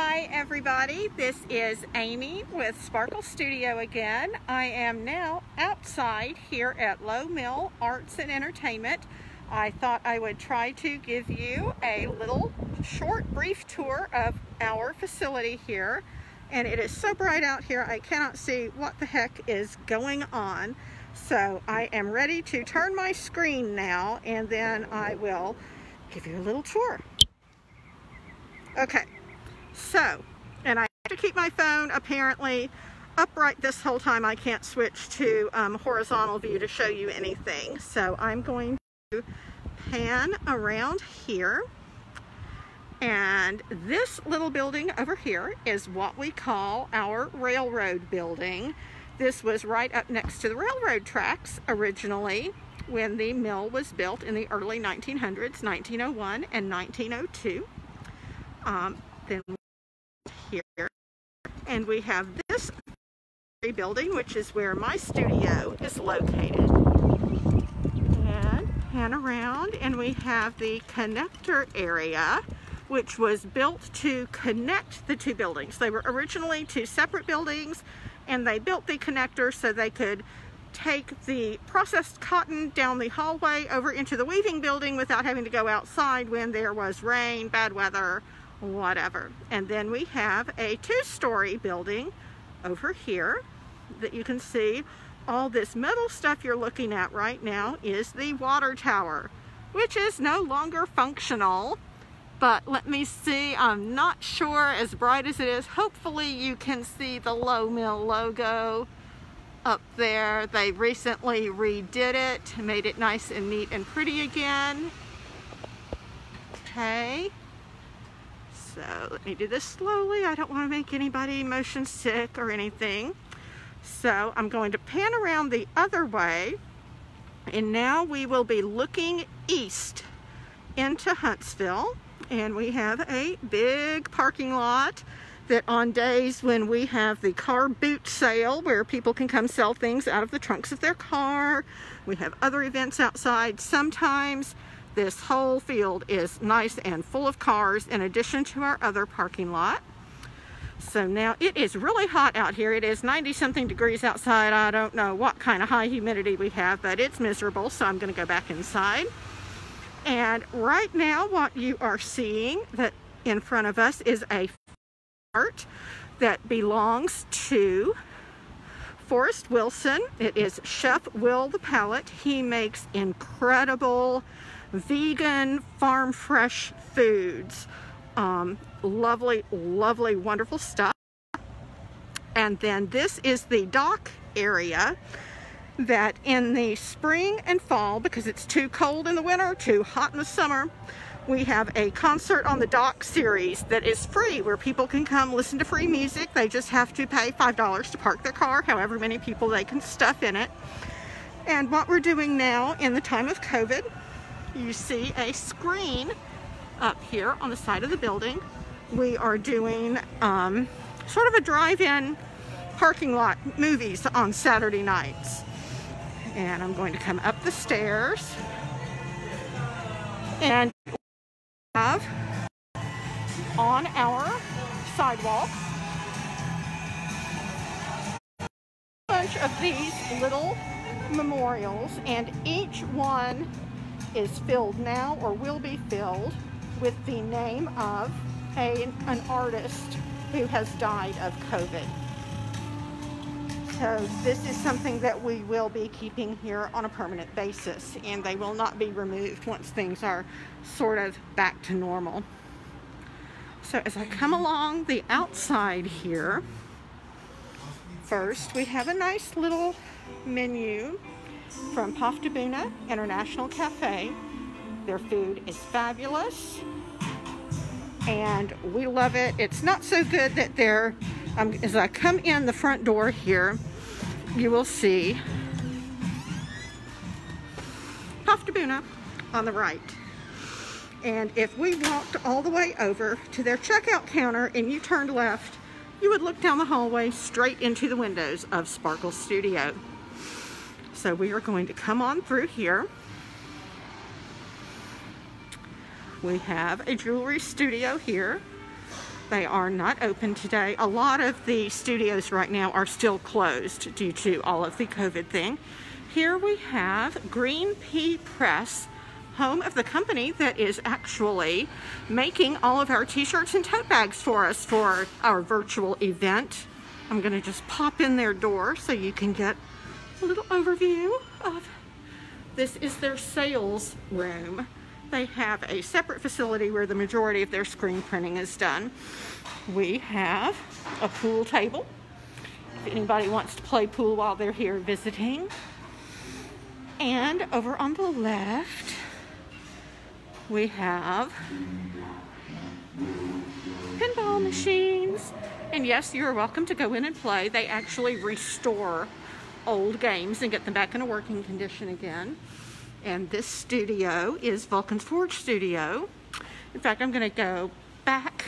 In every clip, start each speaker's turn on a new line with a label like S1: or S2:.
S1: Hi everybody, this is Amy with Sparkle Studio again. I am now outside here at Lowe Mill ARTS Entertainment. I thought I would try to give you a little short brief tour of our facility here. And it is so bright out here I cannot see what the heck is going on. So I am ready to turn my screen now and then I will give you a little tour. Okay. So, and I have to keep my phone apparently upright this whole time. I can't switch to horizontal view to show you anything. So I'm going to pan around here. And this little building over here is what we call our railroad building. This was right up next to the railroad tracks originally when the mill was built in the early 1900s, 1901 and 1902. Then here, and we have this building, which is where my studio is located. And pan around, and we have the connector area, which was built to connect the two buildings. They were originally two separate buildings, and they built the connector so they could take the processed cotton down the hallway over into the weaving building without having to go outside when there was rain, bad weather, whatever. And then we have a two-story building over here that you can see. All this metal stuff you're looking at right now is the water tower, which is no longer functional. But let me see, I'm not sure, as bright as it is, hopefully you can see the Lowe Mill logo up there. They recently redid it, made it nice and neat and pretty again. Okay. So let me do this slowly. I don't want to make anybody motion sick or anything. So I'm going to pan around the other way, and now we will be looking east into Huntsville. And we have a big parking lot that on days when we have the car boot sale where people can come sell things out of the trunks of their car, we have other events outside. Sometimes this whole field is nice and full of cars in addition to our other parking lot. So now it is really hot out here. It is 90-something degrees outside. I don't know what kind of high humidity we have, but it's miserable, so I'm going to go back inside. And right now what you are seeing that in front of us is a art that belongs to Forrest Wilson. It is Chef Will the Palate. He makes incredible vegan, farm fresh foods. Lovely, lovely, wonderful stuff. And then this is the dock area that in the spring and fall, because it's too cold in the winter, too hot in the summer, we have a concert on the dock series that is free, where people can come listen to free music. They just have to pay $5 to park their car, however many people they can stuff in it. And what we're doing now in the time of COVID, you see a screen up here on the side of the building. We are doing sort of a drive-in parking lot movies on Saturday nights. And I'm going to come up the stairs, and we have on our sidewalk a bunch of these little memorials, and each one is filled now or will be filled with the name of an artist who has died of COVID. So this is something that we will be keeping here on a permanent basis, and they will not be removed once things are sort of back to normal. So as I come along the outside here, first we have a nice little menu from Paftabuna International Cafe. Their food is fabulous, and we love it. It's not so good that they're, as I come in the front door here, you will see Paftabuna on the right. And if we walked all the way over to their checkout counter and you turned left, you would look down the hallway straight into the windows of Sparkle Studio. So we are going to come on through here. We have a jewelry studio here. They are not open today. A lot of the studios right now are still closed due to all of the COVID thing. Here we have Green Pea Press, home of the company that is actually making all of our t-shirts and tote bags for us for our virtual event. I'm going to just pop in their door so you can get a little overview of this. Is their sales room. They have a separate facility where the majority of their screen printing is done. We have a pool table if anybody wants to play pool while they're here visiting. And over on the left, we have pinball machines. And yes, you're welcome to go in and play. They actually restore old games and get them back in a working condition again. And this studio is Vulcan's Forge Studio. In fact, I'm going to go back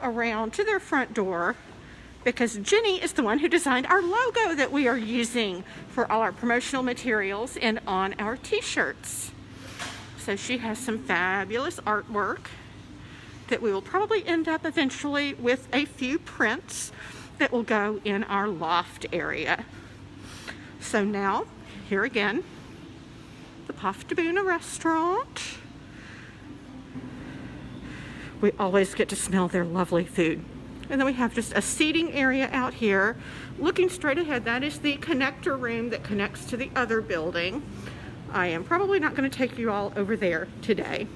S1: around to their front door because Jenny is the one who designed our logo that we are using for all our promotional materials and on our t-shirts. So she has some fabulous artwork that we will probably end up eventually with a few prints that will go in our loft area. So now, here again, the Paftabuna restaurant. We always get to smell their lovely food. And then we have just a seating area out here. Looking straight ahead, that is the connector room that connects to the other building. I am probably not going to take you all over there today.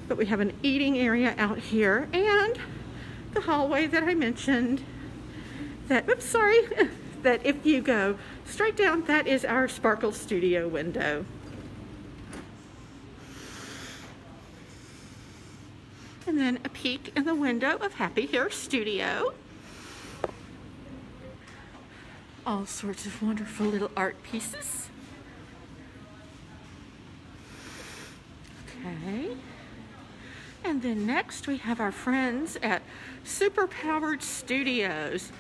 S1: But we have an eating area out here and the hallway that I mentioned that, oops, sorry, that if you go straight down, that is our Sparkle Studio window. And then a peek in the window of Happy Hair Studio. All sorts of wonderful little art pieces. Okay. And then next we have our friends at Super Powered Studios,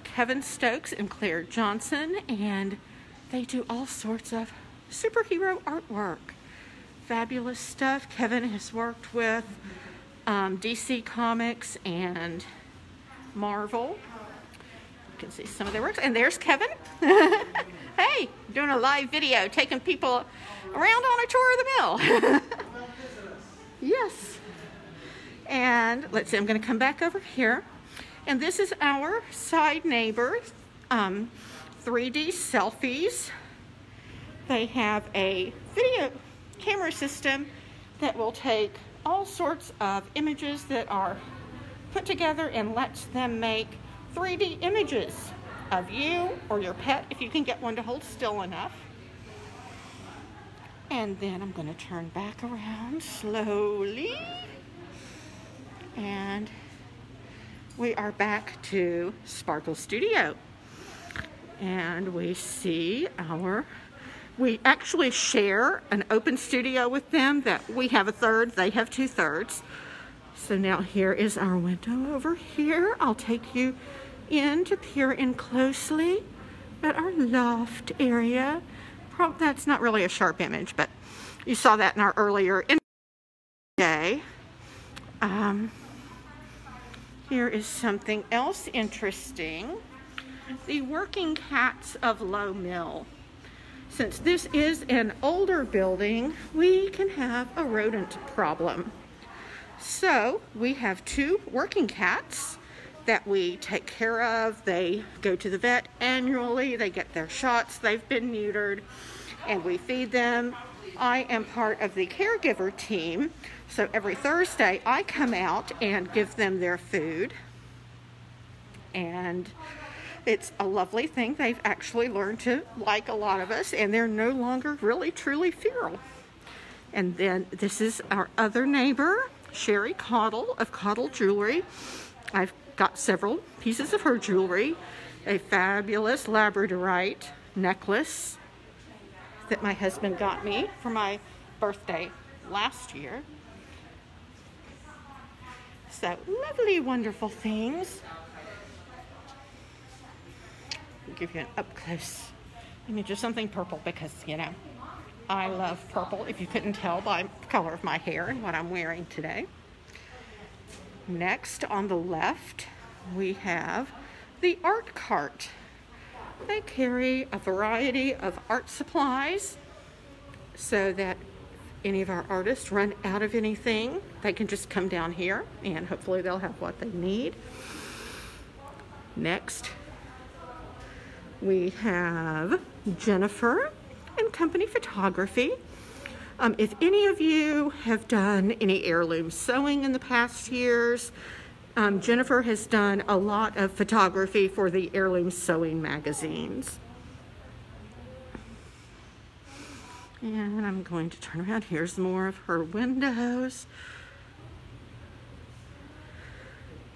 S1: Kevin Stokes and Claire Johnson, and they do all sorts of superhero artwork. Fabulous stuff. Kevin has worked with DC Comics and Marvel. You can see some of their works. And there's Kevin. Hey, doing a live video, taking people around on a tour of the mill. Yes. And let's see, I'm going to come back over here. And this is our side neighbor, 3D Selfies. They have a video camera system that will take all sorts of images that are put together and lets them make 3D images of you or your pet if you can get one to hold still enough. And then I'm going to turn back around slowly. And we are back to Sparkle Studio. And we see we actually share an open studio with them that we have a third, they have 2/3. So now here is our window over here. I'll take you in to peer in closely at our loft area. That's not really a sharp image, but you saw that in our earlier day. Here is something else interesting. The working cats of Lowe Mill. Since this is an older building, we can have a rodent problem. So we have 2 working cats that we take care of. They go to the vet annually, they get their shots, they've been neutered, and we feed them. I am part of the caregiver team, so every Thursday I come out and give them their food. And it's a lovely thing. They've actually learned to like a lot of us, and they're no longer really truly feral. And then this is our other neighbor, Sherry Caudle of Caudle Jewelry. I've got several pieces of her jewelry. A fabulous labradorite necklace that my husband got me for my birthday last year. So lovely, wonderful things. I'll give you an up-close image of something purple because, you know, I love purple, if you couldn't tell by the color of my hair and what I'm wearing today. Next, on the left, we have the art cart. They carry a variety of art supplies so that any of our artists run out of anything, they can just come down here and hopefully they'll have what they need. Next, we have Jennifer and Company Photography. If any of you have done any heirloom sewing in the past years, Jennifer has done a lot of photography for the heirloom sewing magazines. And I'm going to turn around. Here's more of her windows.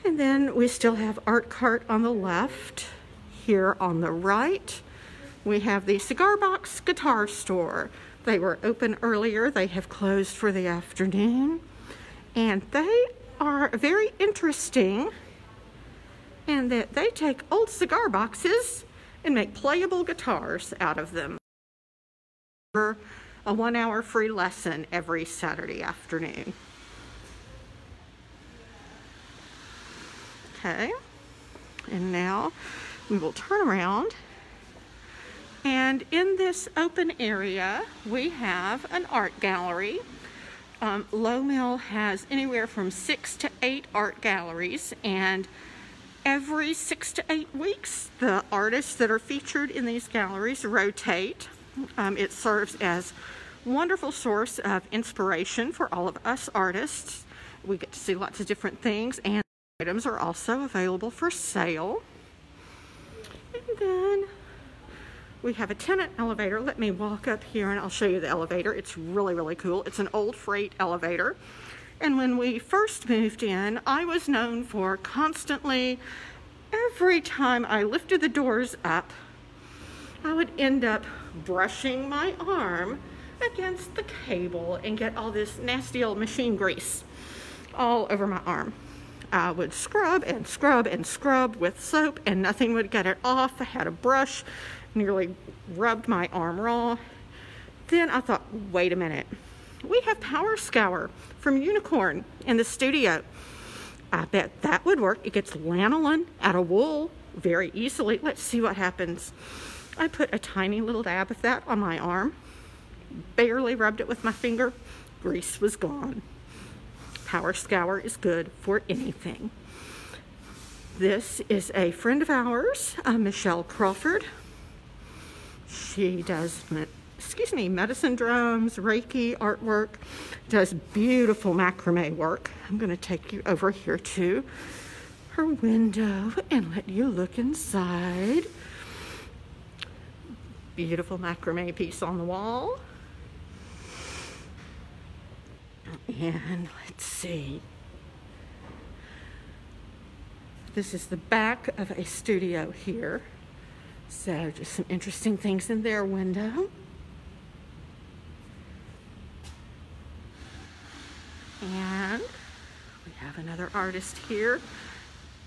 S1: And then we still have Art Cart on the left. Here on the right, we have the Cigar Box Guitar Store. They were open earlier. They have closed for the afternoon. And they are very interesting in that they take old cigar boxes and make playable guitars out of them. A 1-hour free lesson every Saturday afternoon. Okay, and now we will turn around, and in this open area we have an art gallery. Lowe Mill has anywhere from 6 to 8 art galleries, and every 6 to 8 weeks the artists that are featured in these galleries rotate. It serves as a wonderful source of inspiration for all of us artists. We get to see lots of different things, and items are also available for sale. And then we have a tenant elevator. Let me walk up here and I'll show you the elevator. It's really, really cool. It's an old freight elevator. And when we first moved in, I was known for constantly, every time I lifted the doors up, I would end up brushing my arm against the cable and get all this nasty old machine grease all over my arm. I would scrub and scrub and scrub with soap and nothing would get it off. I had a brush, nearly rubbed my arm raw. Then I thought, wait a minute. We have Power Scour from Unicorn in the studio. I bet that would work. It gets lanolin out of wool very easily. Let's see what happens. I put a tiny little dab of that on my arm, barely rubbed it with my finger. Grease was gone. Power Scour is good for anything. This is a friend of ours, Michelle Crawford. She does, medicine drums, Reiki artwork, does beautiful macrame work. I'm going to take you over here to her window and let you look inside. Beautiful macrame piece on the wall. And let's see. This is the back of a studio here. So just some interesting things in their window. And we have another artist here,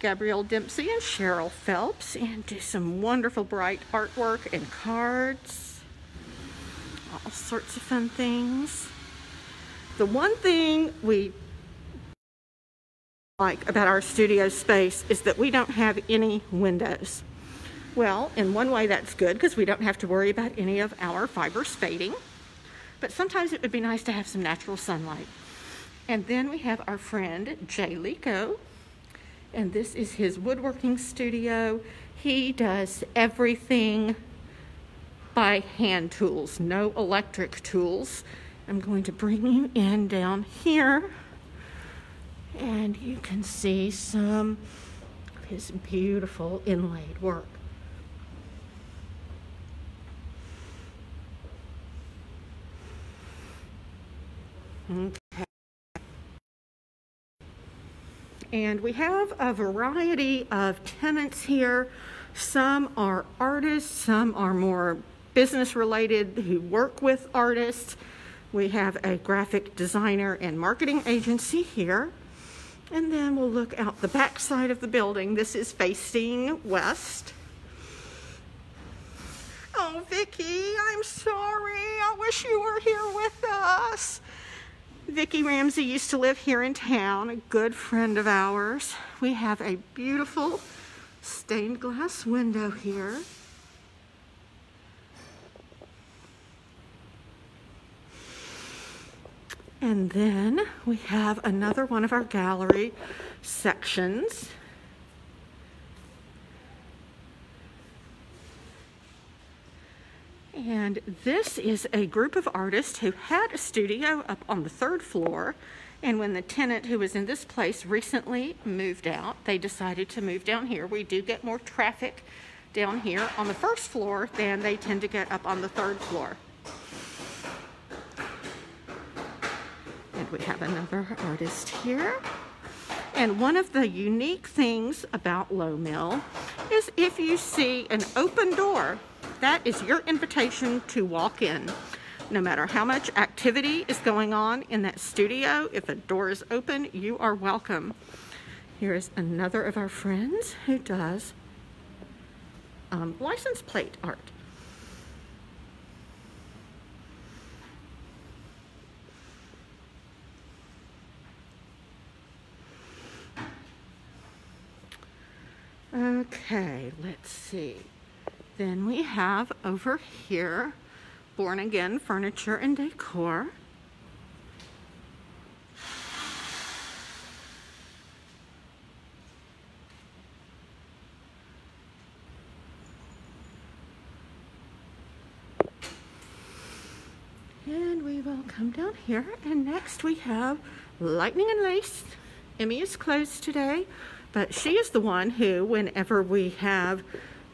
S1: Gabrielle Dempsey and Cheryl Phelps, and do some wonderful bright artwork and cards. All sorts of fun things. The one thing we like about our studio space is that we don't have any windows. Well, in one way that's good because we don't have to worry about any of our fibers fading, but sometimes it would be nice to have some natural sunlight. And then we have our friend Jay Lico, and this is his woodworking studio. He does everything by hand tools, no electric tools. I'm going to bring you in down here, and you can see some of his beautiful inlaid work. Okay. And we have a variety of tenants here. Some are artists, some are more business related who work with artists. We have a graphic designer and marketing agency here. And then we'll look out the back side of the building. This is facing west. Oh, Vicki, I'm sorry. I wish you were here with us. Vicki Ramsey used to live here in town, a good friend of ours. We have a beautiful stained glass window here. And then we have another one of our gallery sections. And this is a group of artists who had a studio up on the 3rd floor. And when the tenant who was in this place recently moved out, they decided to move down here. We do get more traffic down here on the 1st floor than they tend to get up on the 3rd floor. And we have another artist here. And one of the unique things about Lowe Mill is if you see an open door, that is your invitation to walk in. No matter how much activity is going on in that studio, if a door is open, you are welcome. Here is another of our friends who does license plate art. Okay, let's see. Then we have over here, Born Again Furniture and Decor. And we will come down here, and next we have Lightning and Lace. Emmy is closed today, but she is the one who, whenever we have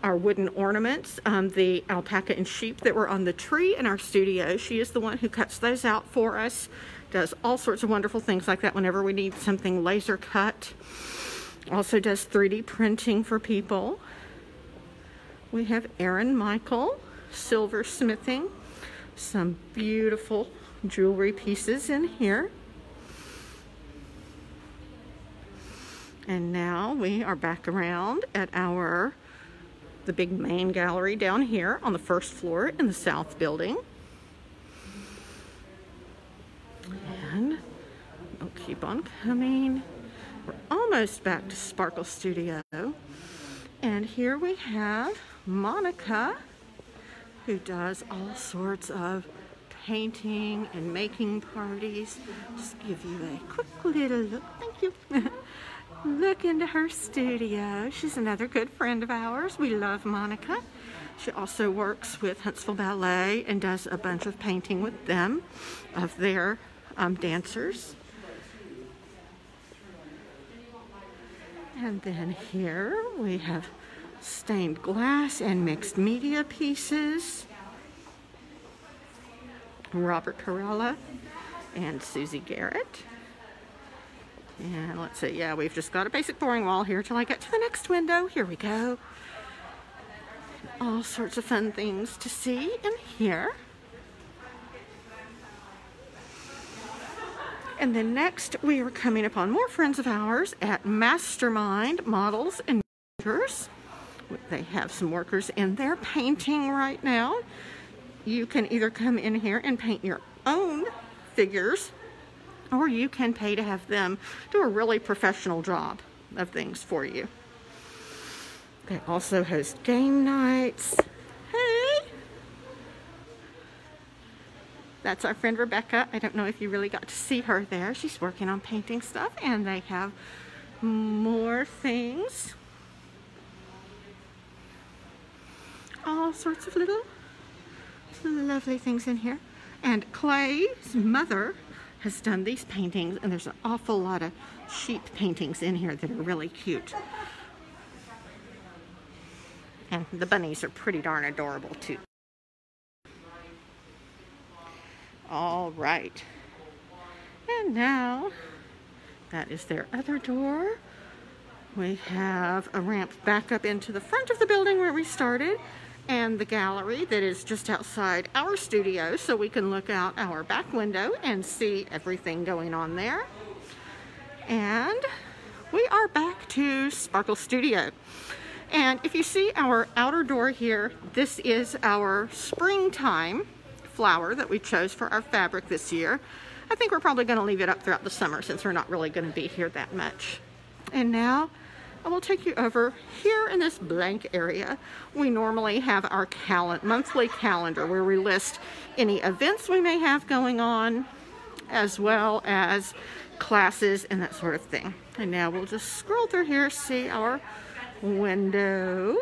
S1: our wooden ornaments, the alpaca and sheep that were on the tree in our studio, she is the one who cuts those out for us, does all sorts of wonderful things like that whenever we need something laser cut. Also does 3D printing for people. We have Erin Michael, silversmithing, some beautiful jewelry pieces in here. And now we are back around at the big main gallery down here on the 1st floor in the south building. And we'll keep on coming. We're almost back to Sparkle Studio. And here we have Monica, who does all sorts of painting and making parties. Just give you a quick little look. Thank you. Look into her studio. She's another good friend of ours. We love Monica. She also works with Huntsville Ballet and does a bunch of painting with them of their dancers. And then here we have stained glass and mixed media pieces. Robert Carella and Susie Garrett. And let's see, yeah, we've just got a basic boring wall here till I get to the next window. Here we go. All sorts of fun things to see in here. And then next we are coming upon more friends of ours at Mastermind Models and Makers. They have some workers in there painting right now. You can either come in here and paint your own figures, or you can pay to have them do a really professional job of things for you. They also host game nights. Hey! That's our friend Rebecca. I don't know if you really got to see her there. She's working on painting stuff, and they have more things. All sorts of little lovely things in here. And Clay's mother has done these paintings, and there's an awful lot of sheep paintings in here that are really cute. And the bunnies are pretty darn adorable too. All right. And now, that is their other door. We have a ramp back up into the front of the building where we started, and the gallery that is just outside our studio, so we can look out our back window and see everything going on there. And we are back to Sparkle Studio. And if you see our outer door here, this is our springtime flower that we chose for our fabric this year. I think we're probably going to leave it up throughout the summer since we're not really going to be here that much. And now I will take you over here in this blank area. We normally have our monthly calendar where we list any events we may have going on, as well as classes and that sort of thing. And now we'll just scroll through here, see our window.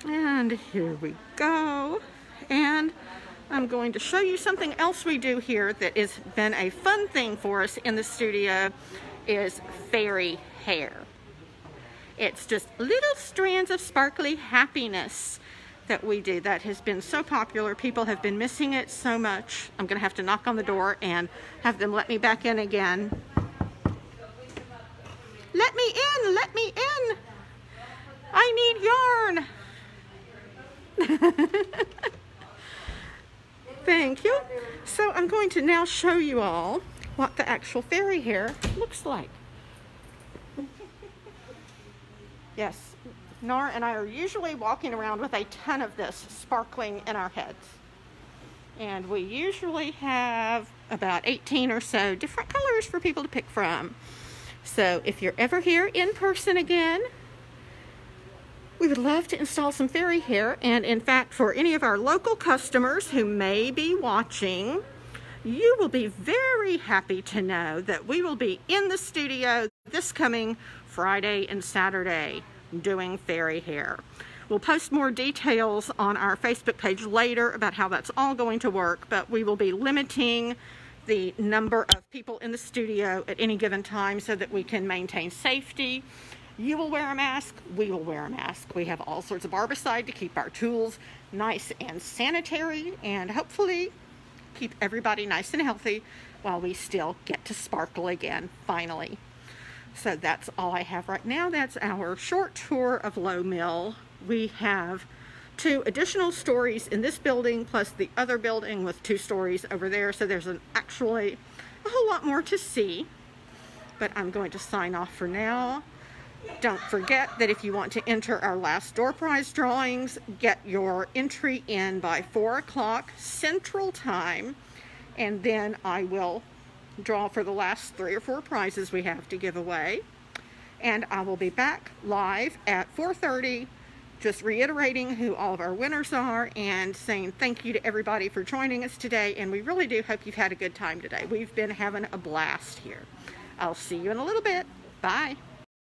S1: And here we go. And I'm going to show you something else we do here that has been a fun thing for us in the studio, is fairy hair. It's just little strands of sparkly happiness that we do. That has been so popular. People have been missing it so much. I'm going to have to knock on the door and have them let me back in again. Let me in! Let me in! I need yarn! Thank you. So I'm going to now show you all what the actual fairy hair looks like. Yes, Nora and I are usually walking around with a ton of this sparkling in our heads. And we usually have about 18 or so different colors for people to pick from. So if you're ever here in person again, we would love to install some fairy hair. And in fact, for any of our local customers who may be watching, you will be very happy to know that we will be in the studio this coming Friday and Saturday doing fairy hair. We'll post more details on our Facebook page later about how that's all going to work, but we will be limiting the number of people in the studio at any given time so that we can maintain safety. You will wear a mask, we will wear a mask. We have all sorts of barbicide to keep our tools nice and sanitary, and hopefully keep everybody nice and healthy while we still get to sparkle again, finally. So that's all I have right now. That's our short tour of Lowe Mill. We have 2 additional stories in this building, plus the other building with 2 stories over there. So there's actually a whole lot more to see. But I'm going to sign off for now. Don't forget that if you want to enter our last door prize drawings, get your entry in by 4 o'clock Central Time, and then I will draw for the last 3 or 4 prizes we have to give away. And I will be back live at 4:30, just reiterating who all of our winners are and saying thank you to everybody for joining us today. And we really do hope you've had a good time today. We've been having a blast here. I'll see you in a little bit. Bye.